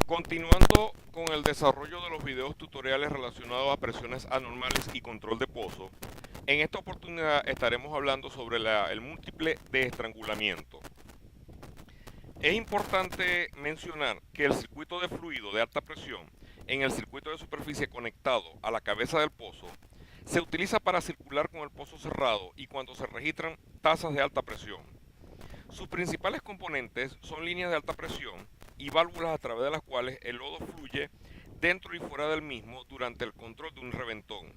Continuando con el desarrollo de los videos tutoriales relacionados a presiones anormales y control de pozo, en esta oportunidad estaremos hablando sobre el múltiple de estrangulamiento. Es importante mencionar que el circuito de fluido de alta presión en el circuito de superficie conectado a la cabeza del pozo se utiliza para circular con el pozo cerrado y cuando se registran tasas de alta presión. Sus principales componentes son líneas de alta presión y válvulas a través de las cuales el lodo fluye dentro y fuera del mismo durante el control de un reventón.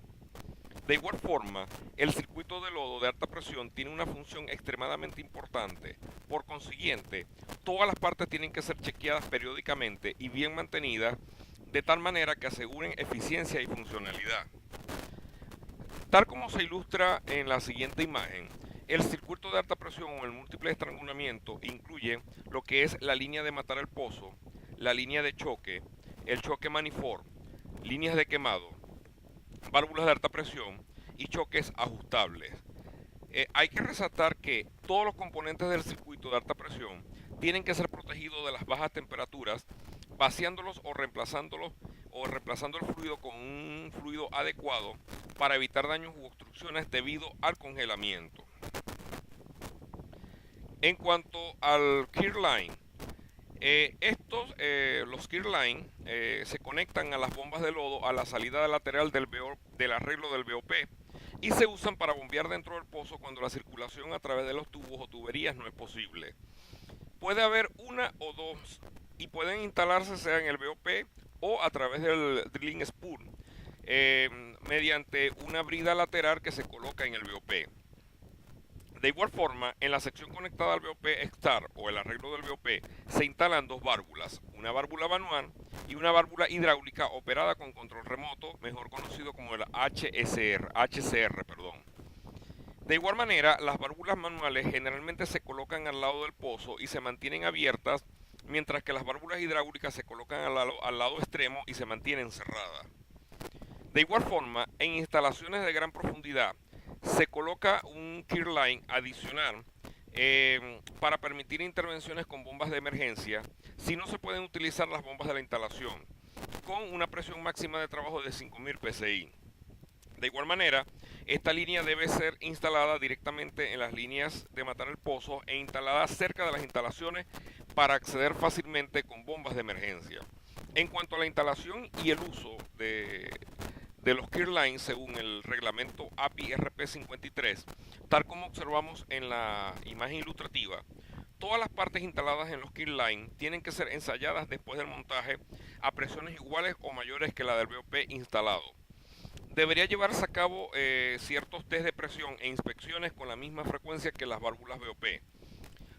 De igual forma, el circuito de lodo de alta presión tiene una función extremadamente importante. Por consiguiente, todas las partes tienen que ser chequeadas periódicamente y bien mantenidas de tal manera que aseguren eficiencia y funcionalidad. Tal como se ilustra en la siguiente imagen, el circuito de alta presión o el múltiple de estrangulamiento incluye lo que es la línea de matar el pozo, la línea de choque, el choque manifold, líneas de quemado, válvulas de alta presión y choques ajustables. Hay que resaltar que todos los componentes del circuito de alta presión tienen que ser protegidos de las bajas temperaturas, vaciándolos o reemplazando el fluido con un fluido adecuado para evitar daños u obstrucciones debido al congelamiento. En cuanto al Clear Line, los Clear Line se conectan a las bombas de lodo a la salida lateral del arreglo del BOP y se usan para bombear dentro del pozo cuando la circulación a través de los tubos o tuberías no es posible. Puede haber una o dos y pueden instalarse sea en el BOP o a través del drilling spool mediante una brida lateral que se coloca en el BOP. De igual forma, en la sección conectada al BOP Star o el arreglo del BOP se instalan dos válvulas, una válvula manual y una válvula hidráulica operada con control remoto, mejor conocido como el HCR. De igual manera, las válvulas manuales generalmente se colocan al lado del pozo y se mantienen abiertas, mientras que las válvulas hidráulicas se colocan al lado extremo y se mantienen cerradas. De igual forma, en instalaciones de gran profundidad, se coloca un Clear Line adicional para permitir intervenciones con bombas de emergencia si no se pueden utilizar las bombas de la instalación, con una presión máxima de trabajo de 5000 psi. De igual manera, esta línea debe ser instalada directamente en las líneas de matar el pozo e instalada cerca de las instalaciones para acceder fácilmente con bombas de emergencia. En cuanto a la instalación y el uso de los Clear Lines según el reglamento API RP53, tal como observamos en la imagen ilustrativa, todas las partes instaladas en los Clear Line tienen que ser ensayadas después del montaje a presiones iguales o mayores que la del BOP instalado. Debería llevarse a cabo ciertos test de presión e inspecciones con la misma frecuencia que las válvulas BOP.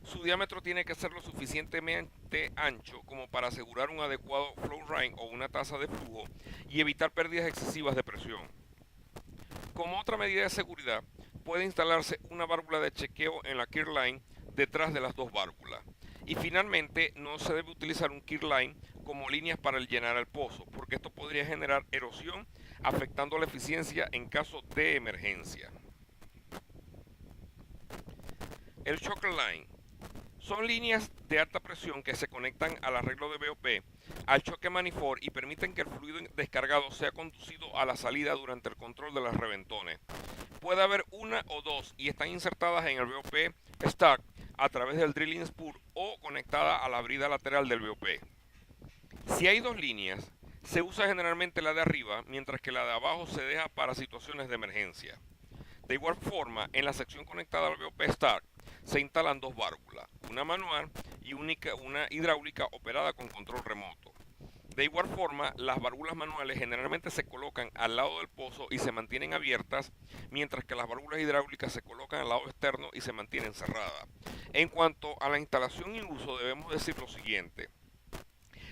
Su diámetro tiene que ser lo suficientemente ancho como para asegurar un adecuado flow rate o una tasa de flujo y evitar pérdidas excesivas de presión. Como otra medida de seguridad, puede instalarse una válvula de chequeo en la Clear Line detrás de las dos válvulas. Y finalmente, no se debe utilizar un Clear Line como líneas para llenar el pozo, porque esto podría generar erosión, afectando la eficiencia en caso de emergencia. El Choker Line son líneas de alta presión que se conectan al arreglo de BOP, al choque manifold y permiten que el fluido descargado sea conducido a la salida durante el control de los reventones. Puede haber una o dos y están insertadas en el BOP Stack a través del drilling spool o conectada a la brida lateral del BOP. Si hay dos líneas, se usa generalmente la de arriba, mientras que la de abajo se deja para situaciones de emergencia. De igual forma, en la sección conectada al BOP Stack se instalan dos válvulas, una manual y una hidráulica operada con control remoto. De igual forma, las válvulas manuales generalmente se colocan al lado del pozo y se mantienen abiertas, mientras que las válvulas hidráulicas se colocan al lado externo y se mantienen cerradas. En cuanto a la instalación y uso, debemos decir lo siguiente.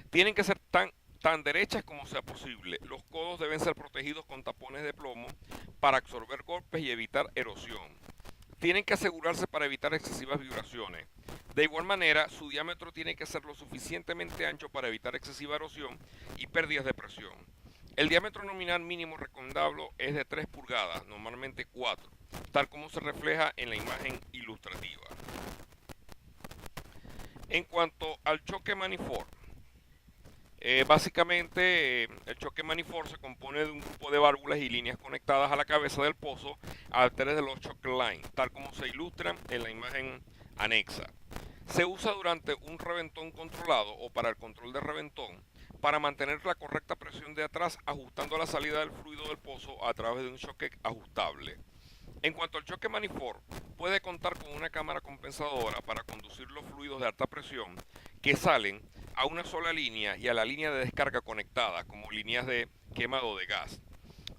Tienen que ser tan derechas como sea posible. Los codos deben ser protegidos con tapones de plomo para absorber golpes y evitar erosión. Tienen que asegurarse para evitar excesivas vibraciones. De igual manera, su diámetro tiene que ser lo suficientemente ancho para evitar excesiva erosión y pérdidas de presión. El diámetro nominal mínimo recomendable es de 3 pulgadas, normalmente 4, tal como se refleja en la imagen ilustrativa. En cuanto al choque manifold, Básicamente, el choque manifold se compone de un grupo de válvulas y líneas conectadas a la cabeza del pozo a través de los choke lines, tal como se ilustra en la imagen anexa. Se usa durante un reventón controlado o para el control de reventón para mantener la correcta presión de atrás ajustando la salida del fluido del pozo a través de un choque ajustable. En cuanto al choque manifold, puede contar con una cámara compensadora para conducir los fluidos de alta presión que salen a una sola línea y a la línea de descarga conectada, como líneas de quemado de gas.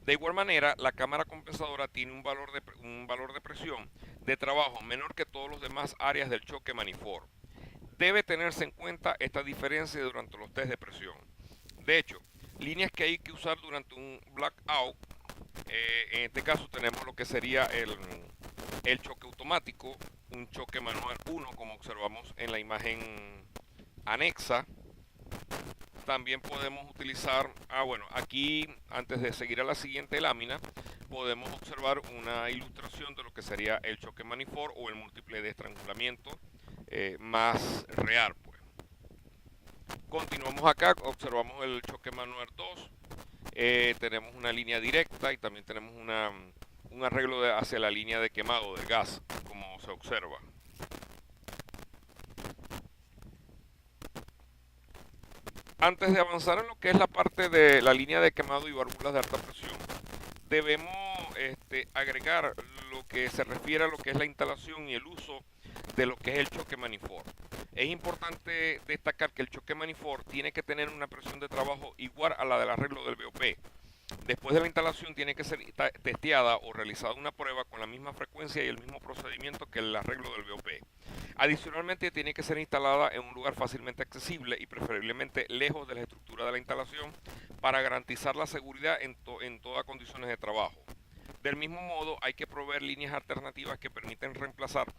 De igual manera, la cámara compensadora tiene un valor de presión de trabajo menor que todos los demás áreas del choque manifold. Debe tenerse en cuenta esta diferencia durante los test de presión. De hecho, líneas que hay que usar durante un blackout, en este caso tenemos lo que sería el choque automático, un choque manual 1 como observamos en la imagen anexa. También podemos utilizar, bueno, aquí antes de seguir a la siguiente lámina, podemos observar una ilustración de lo que sería el choque manifold o el múltiple de estrangulamiento más real, pues. Continuamos acá, observamos el choque manual 2, tenemos una línea directa y también tenemos un arreglo hacia la línea de quemado de gas, como se observa. Antes de avanzar en lo que es la parte de la línea de quemado y válvulas de alta presión, debemos agregar lo que se refiere a lo que es la instalación y el uso de lo que es el choque manifold. Es importante destacar que el choque manifold tiene que tener una presión de trabajo igual a la del arreglo del BOP. Después de la instalación tiene que ser testeada o realizada una prueba con la misma frecuencia y el mismo procedimiento que el arreglo del BOP. Adicionalmente tiene que ser instalada en un lugar fácilmente accesible y preferiblemente lejos de la estructura de la instalación para garantizar la seguridad en todas condiciones de trabajo. Del mismo modo hay que proveer líneas alternativas que permiten reemplazar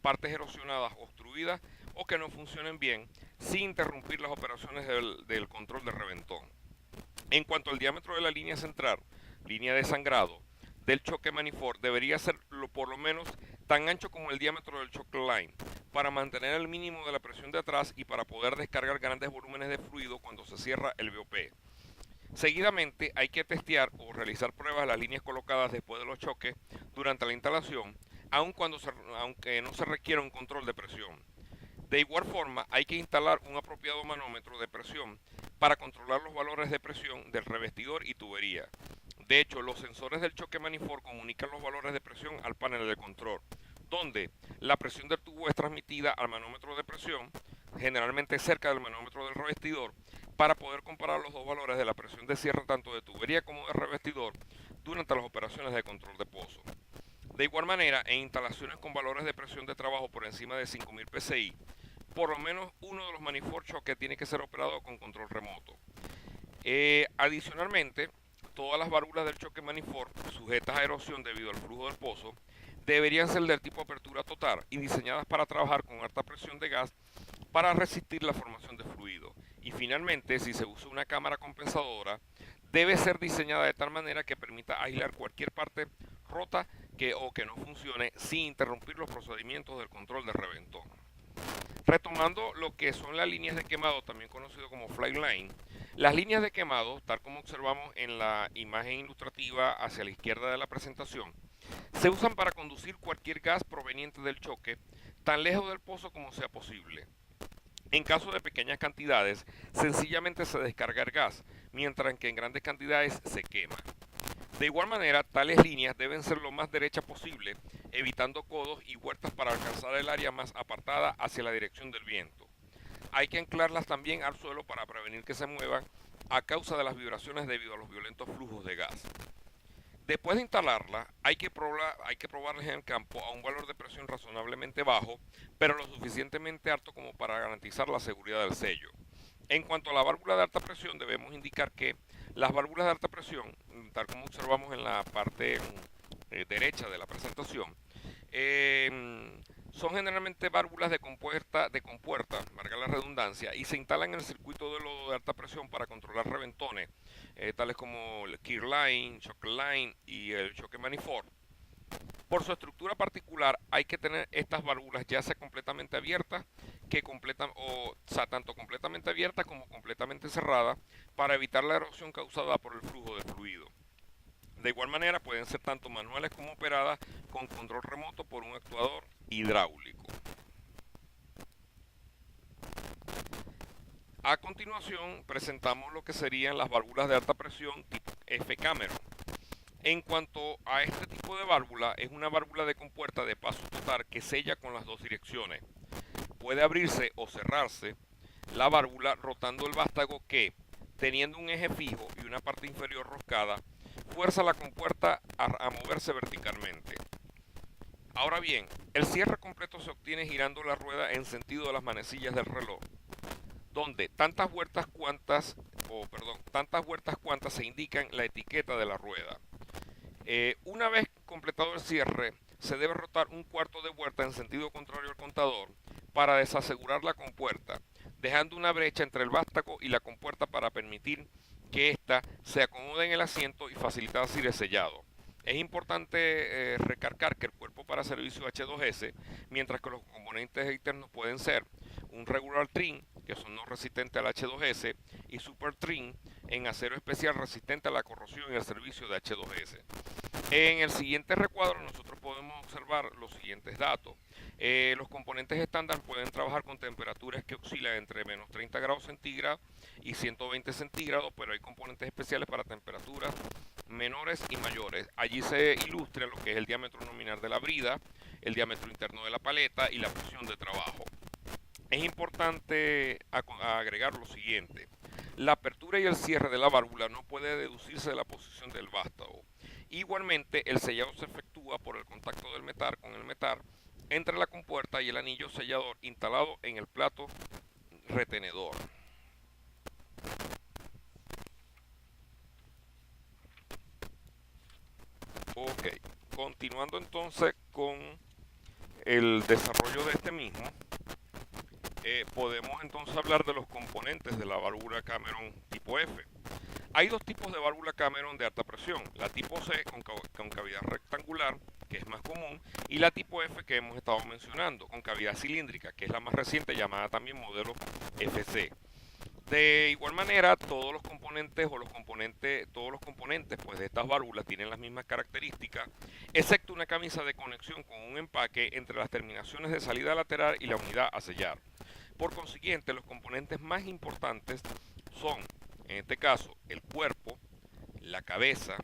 partes erosionadas, obstruidas o que no funcionen bien sin interrumpir las operaciones del control de reventón. En cuanto al diámetro de la línea central, línea de sangrado, del choque manifold debería ser por lo menos tan ancho como el diámetro del choke line para mantener el mínimo de la presión de atrás y para poder descargar grandes volúmenes de fluido cuando se cierra el BOP. Seguidamente hay que testear o realizar pruebas de las líneas colocadas después de los choques durante la instalación, aunque no se requiera un control de presión. De igual forma, hay que instalar un apropiado manómetro de presión para controlar los valores de presión del revestidor y tubería. De hecho, los sensores del choque manifold comunican los valores de presión al panel de control, donde la presión del tubo es transmitida al manómetro de presión, generalmente cerca del manómetro del revestidor, para poder comparar los dos valores de la presión de cierre tanto de tubería como de revestidor durante las operaciones de control de pozo. De igual manera, en instalaciones con valores de presión de trabajo por encima de 5000 psi, por lo menos uno de los manifold choque tiene que ser operado con control remoto. Adicionalmente, todas las válvulas del choque manifold sujetas a erosión debido al flujo del pozo deberían ser del tipo apertura total y diseñadas para trabajar con alta presión de gas para resistir la formación de fluido. Y finalmente, si se usa una cámara compensadora, debe ser diseñada de tal manera que permita aislar cualquier parte rota o que no funcione sin interrumpir los procedimientos del control de reventón. Retomando lo que son las líneas de quemado, también conocido como fly line, las líneas de quemado, tal como observamos en la imagen ilustrativa hacia la izquierda de la presentación, se usan para conducir cualquier gas proveniente del choque tan lejos del pozo como sea posible. En caso de pequeñas cantidades, sencillamente se descarga el gas, mientras que en grandes cantidades se quema. De igual manera, tales líneas deben ser lo más derechas posible, evitando codos y huertas para alcanzar el área más apartada hacia la dirección del viento. Hay que anclarlas también al suelo para prevenir que se muevan a causa de las vibraciones debido a los violentos flujos de gas. Después de instalarla, hay que probarlas en el campo a un valor de presión razonablemente bajo, pero lo suficientemente alto como para garantizar la seguridad del sello. En cuanto a la válvula de alta presión, debemos indicar que las válvulas de alta presión, tal como observamos en la parte derecha de la presentación, son generalmente válvulas de compuerta, valga la redundancia, y se instalan en el circuito de lodo de alta presión para controlar reventones, tales como el Kear Line, Choke Line y el choque manifold. Por su estructura particular hay que tener estas válvulas ya sea completamente abiertas o sea, tanto completamente abiertas como completamente cerradas para evitar la erosión causada por el flujo de fluido. De igual manera pueden ser tanto manuales como operadas con control remoto por un actuador hidráulico. A continuación presentamos lo que serían las válvulas de alta presión tipo F Cameron. En cuanto a este tipo de válvula, es una válvula de compuerta de paso total que sella con las dos direcciones. Puede abrirse o cerrarse la válvula rotando el vástago que, teniendo un eje fijo y una parte inferior roscada, fuerza la compuerta a moverse verticalmente. Ahora bien, el cierre completo se obtiene girando la rueda en sentido de las manecillas del reloj, donde tantas vueltas cuantas se indican la etiqueta de la rueda. Una vez completado el cierre, se debe rotar un cuarto de vuelta en sentido contrario al contador para desasegurar la compuerta, dejando una brecha entre el vástago y la compuerta para permitir que ésta se acomode en el asiento y facilitar así el sellado. Es importante recalcar que el cuerpo para servicio H2S, mientras que los componentes internos pueden ser un regular trim, que son no resistentes al H2S, y super trim en acero especial resistente a la corrosión y al servicio de H2S. En el siguiente recuadro nosotros podemos observar los siguientes datos. Los componentes estándar pueden trabajar con temperaturas que oscilan entre menos 30 grados centígrados y 120 centígrados, pero hay componentes especiales para temperaturas menores y mayores. Allí se ilustra lo que es el diámetro nominal de la brida, el diámetro interno de la paleta y la presión de trabajo. Es importante agregar lo siguiente. La apertura y el cierre de la válvula no puede deducirse de la posición del vástago. Igualmente, el sellado se efectúa por el contacto del metal con el metal entre la compuerta y el anillo sellador instalado en el plato retenedor. Ok, continuando entonces con el desarrollo de este mismo, podemos entonces hablar de los componentes de la válvula Cameron tipo F. Hay dos tipos de válvula Cameron de alta presión, la tipo C con cavidad rectangular, que es más común, y la tipo F que hemos estado mencionando, con cavidad cilíndrica, que es la más reciente, llamada también modelo FC. De igual manera, todos los componentes pues, de estas válvulas tienen las mismas características, excepto una camisa de conexión con un empaque entre las terminaciones de salida lateral y la unidad a sellar. Por consiguiente, los componentes más importantes son, en este caso, el cuerpo, la cabeza,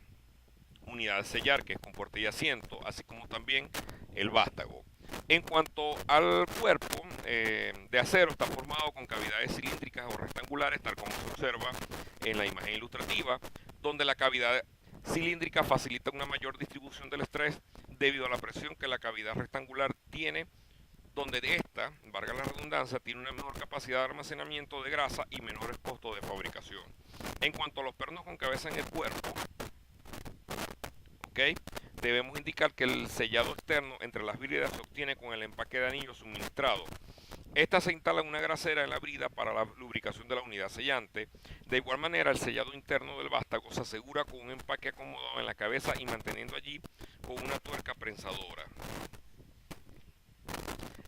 unidad de sellar, que es compuerta y asiento, así como también el vástago. En cuanto al cuerpo de acero, está formado con cavidades cilíndricas o rectangulares, tal como se observa en la imagen ilustrativa, donde la cavidad cilíndrica facilita una mayor distribución del estrés debido a la presión que la cavidad rectangular tiene, donde de esta, valga la redundancia, tiene una mejor capacidad de almacenamiento de grasa y menores costos de fabricación. En cuanto a los pernos con cabeza en el cuerpo, debemos indicar que el sellado externo entre las bridas se obtiene con el empaque de anillos suministrado. Esta se instala en una grasera en la brida para la lubricación de la unidad sellante. De igual manera, el sellado interno del vástago se asegura con un empaque acomodado en la cabeza y manteniendo allí con una tuerca prensadora.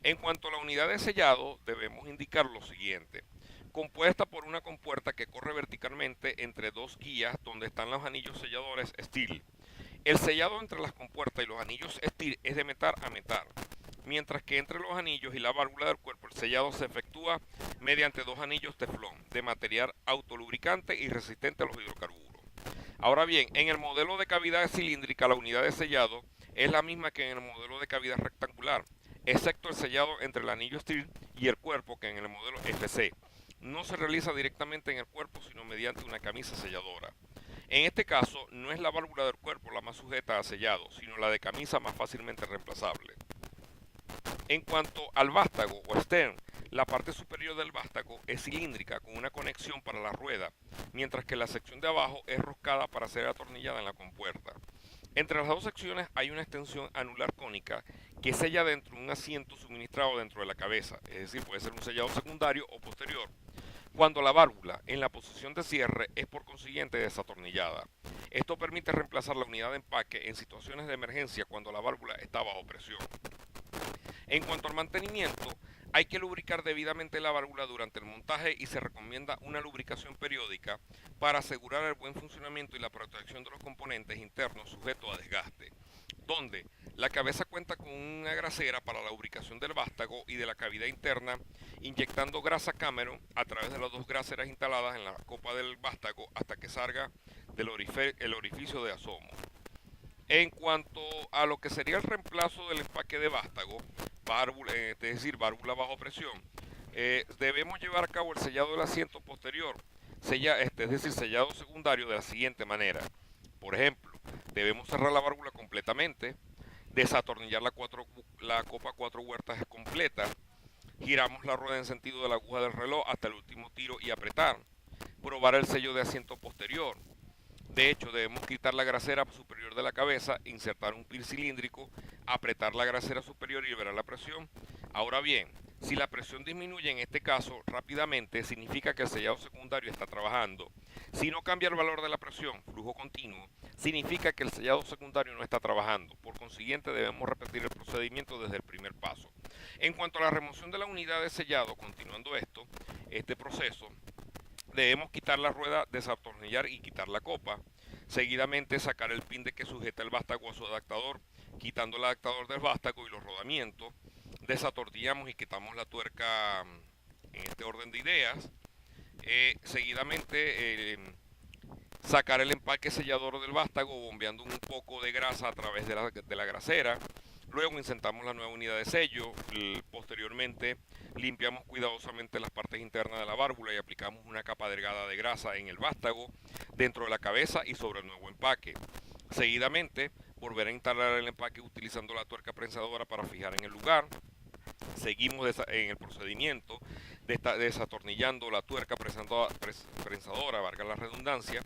En cuanto a la unidad de sellado, debemos indicar lo siguiente. Compuesta por una compuerta que corre verticalmente entre dos guías donde están los anillos selladores steel. El sellado entre las compuertas y los anillos steel es de metal a metal, mientras que entre los anillos y la válvula del cuerpo el sellado se efectúa mediante dos anillos teflón de material autolubricante y resistente a los hidrocarburos. Ahora bien, en el modelo de cavidad cilíndrica la unidad de sellado es la misma que en el modelo de cavidad rectangular, excepto el sellado entre el anillo steel y el cuerpo, que en el modelo FC no se realiza directamente en el cuerpo sino mediante una camisa selladora. En este caso, no es la válvula del cuerpo la más sujeta a sellado, sino la de camisa más fácilmente reemplazable. En cuanto al vástago o stern, la parte superior del vástago es cilíndrica con una conexión para la rueda, mientras que la sección de abajo es roscada para ser atornillada en la compuerta. Entre las dos secciones hay una extensión anular cónica que sella dentro de un asiento suministrado dentro de la cabeza, es decir, puede ser un sellado secundario o posterior. cuando la válvula en la posición de cierre es por consiguiente desatornillada. Esto permite reemplazar la unidad de empaque en situaciones de emergencia cuando la válvula está bajo presión. En cuanto al mantenimiento, hay que lubricar debidamente la válvula durante el montaje y se recomienda una lubricación periódica para asegurar el buen funcionamiento y la protección de los componentes internos sujetos a desgaste, donde la cabeza cuenta con una grasera para la lubricación del vástago y de la cavidad interna, inyectando grasa Cameron a través de las dos graseras instaladas en la copa del vástago hasta que salga del orificio de asomo. En cuanto a lo que sería el reemplazo del empaque de vástago, válvula, es decir, válvula bajo presión, debemos llevar a cabo el sellado del asiento posterior, es decir, sellado secundario de la siguiente manera. Por ejemplo, debemos cerrar la válvula completamente, desatornillar la copa 4 huertas completa, giramos la rueda en sentido de la aguja del reloj hasta el último tiro y apretar, probar el sello de asiento posterior. De hecho, debemos quitar la grasera superior de la cabeza, insertar un pin cilíndrico, apretar la grasera superior y liberar la presión. Ahora bien, si la presión disminuye en este caso rápidamente, significa que el sellado secundario está trabajando. Si no cambia el valor de la presión, flujo continuo, significa que el sellado secundario no está trabajando. Por consiguiente, debemos repetir el procedimiento desde el primer paso. En cuanto a la remoción de la unidad de sellado, continuando este proceso, debemos quitar la rueda, desatornillar y quitar la copa. Seguidamente sacar el pin de que sujeta el vástago a su adaptador, quitando el adaptador del vástago y los rodamientos. Desatornillamos y quitamos la tuerca en este orden de ideas. Seguidamente sacar el empaque sellador del vástago bombeando un poco de grasa a través de la grasera. Luego insertamos la nueva unidad de sello. Posteriormente limpiamos cuidadosamente las partes internas de la válvula y aplicamos una capa delgada de grasa en el vástago, dentro de la cabeza y sobre el nuevo empaque. Seguidamente volver a instalar el empaque utilizando la tuerca prensadora para fijar en el lugar. Seguimos en el procedimiento desatornillando la tuerca prensadora, valga la redundancia,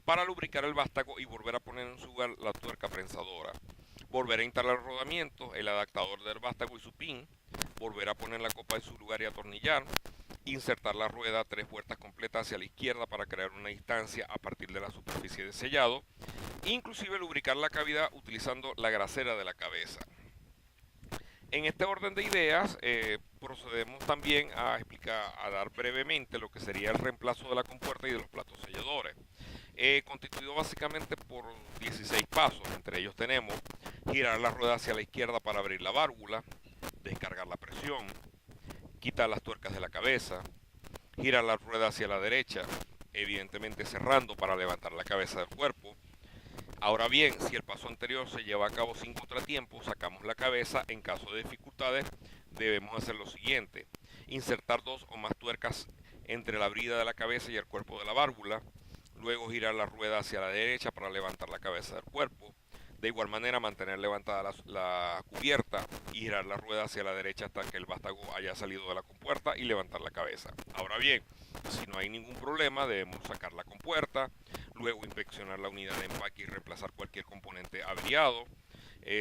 para lubricar el vástago y volver a poner en su lugar la tuerca prensadora. Volver a instalar el rodamiento, el adaptador del vástago y su pin, volver a poner la copa en su lugar y atornillar, insertar la rueda 3 vueltas completas hacia la izquierda para crear una distancia a partir de la superficie de sellado, inclusive lubricar la cavidad utilizando la grasera de la cabeza. En este orden de ideas, procedemos también a dar brevemente lo que sería el reemplazo de la compuerta y de los platos selladores. Constituido básicamente por 16 pasos. Entre ellos tenemos girar la rueda hacia la izquierda para abrir la válvula, descargar la presión, quitar las tuercas de la cabeza, girar la rueda hacia la derecha, evidentemente cerrando para levantar la cabeza del cuerpo. Ahora bien, si el paso anterior se lleva a cabo sin contratiempo, sacamos la cabeza. En caso de dificultades, debemos hacer lo siguiente: insertar 2 o más tuercas entre la brida de la cabeza y el cuerpo de la válvula, luego girar la rueda hacia la derecha para levantar la cabeza del cuerpo. De igual manera, mantener levantada la cubierta y girar la rueda hacia la derecha hasta que el vástago haya salido de la compuerta y levantar la cabeza. Ahora bien, si no hay ningún problema, debemos sacar la compuerta, luego inspeccionar la unidad de empaque y reemplazar cualquier componente averiado.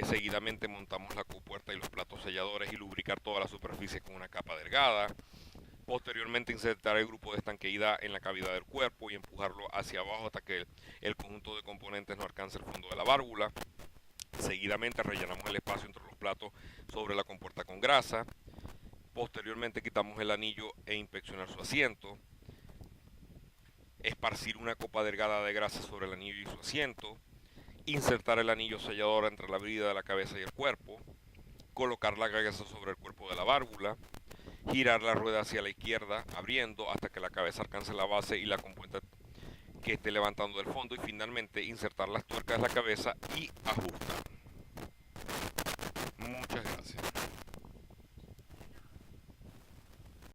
Seguidamente montamos la compuerta y los platos selladores y lubricar toda la superficie con una capa delgada. Posteriormente insertar el grupo de estanqueidad en la cavidad del cuerpo y empujarlo hacia abajo hasta que el conjunto de componentes no alcance el fondo de la válvula. Seguidamente rellenamos el espacio entre los platos sobre la compuerta con grasa. Posteriormente quitamos el anillo e inspeccionar su asiento. Esparcir una copa delgada de grasa sobre el anillo y su asiento. Insertar el anillo sellador entre la brida de la cabeza y el cuerpo. Colocar la cabeza sobre el cuerpo de la válvula. Girar la rueda hacia la izquierda, abriendo hasta que la cabeza alcance la base y la compuerta que esté levantando del fondo, y finalmente insertar las tuercas de la cabeza y ajustar.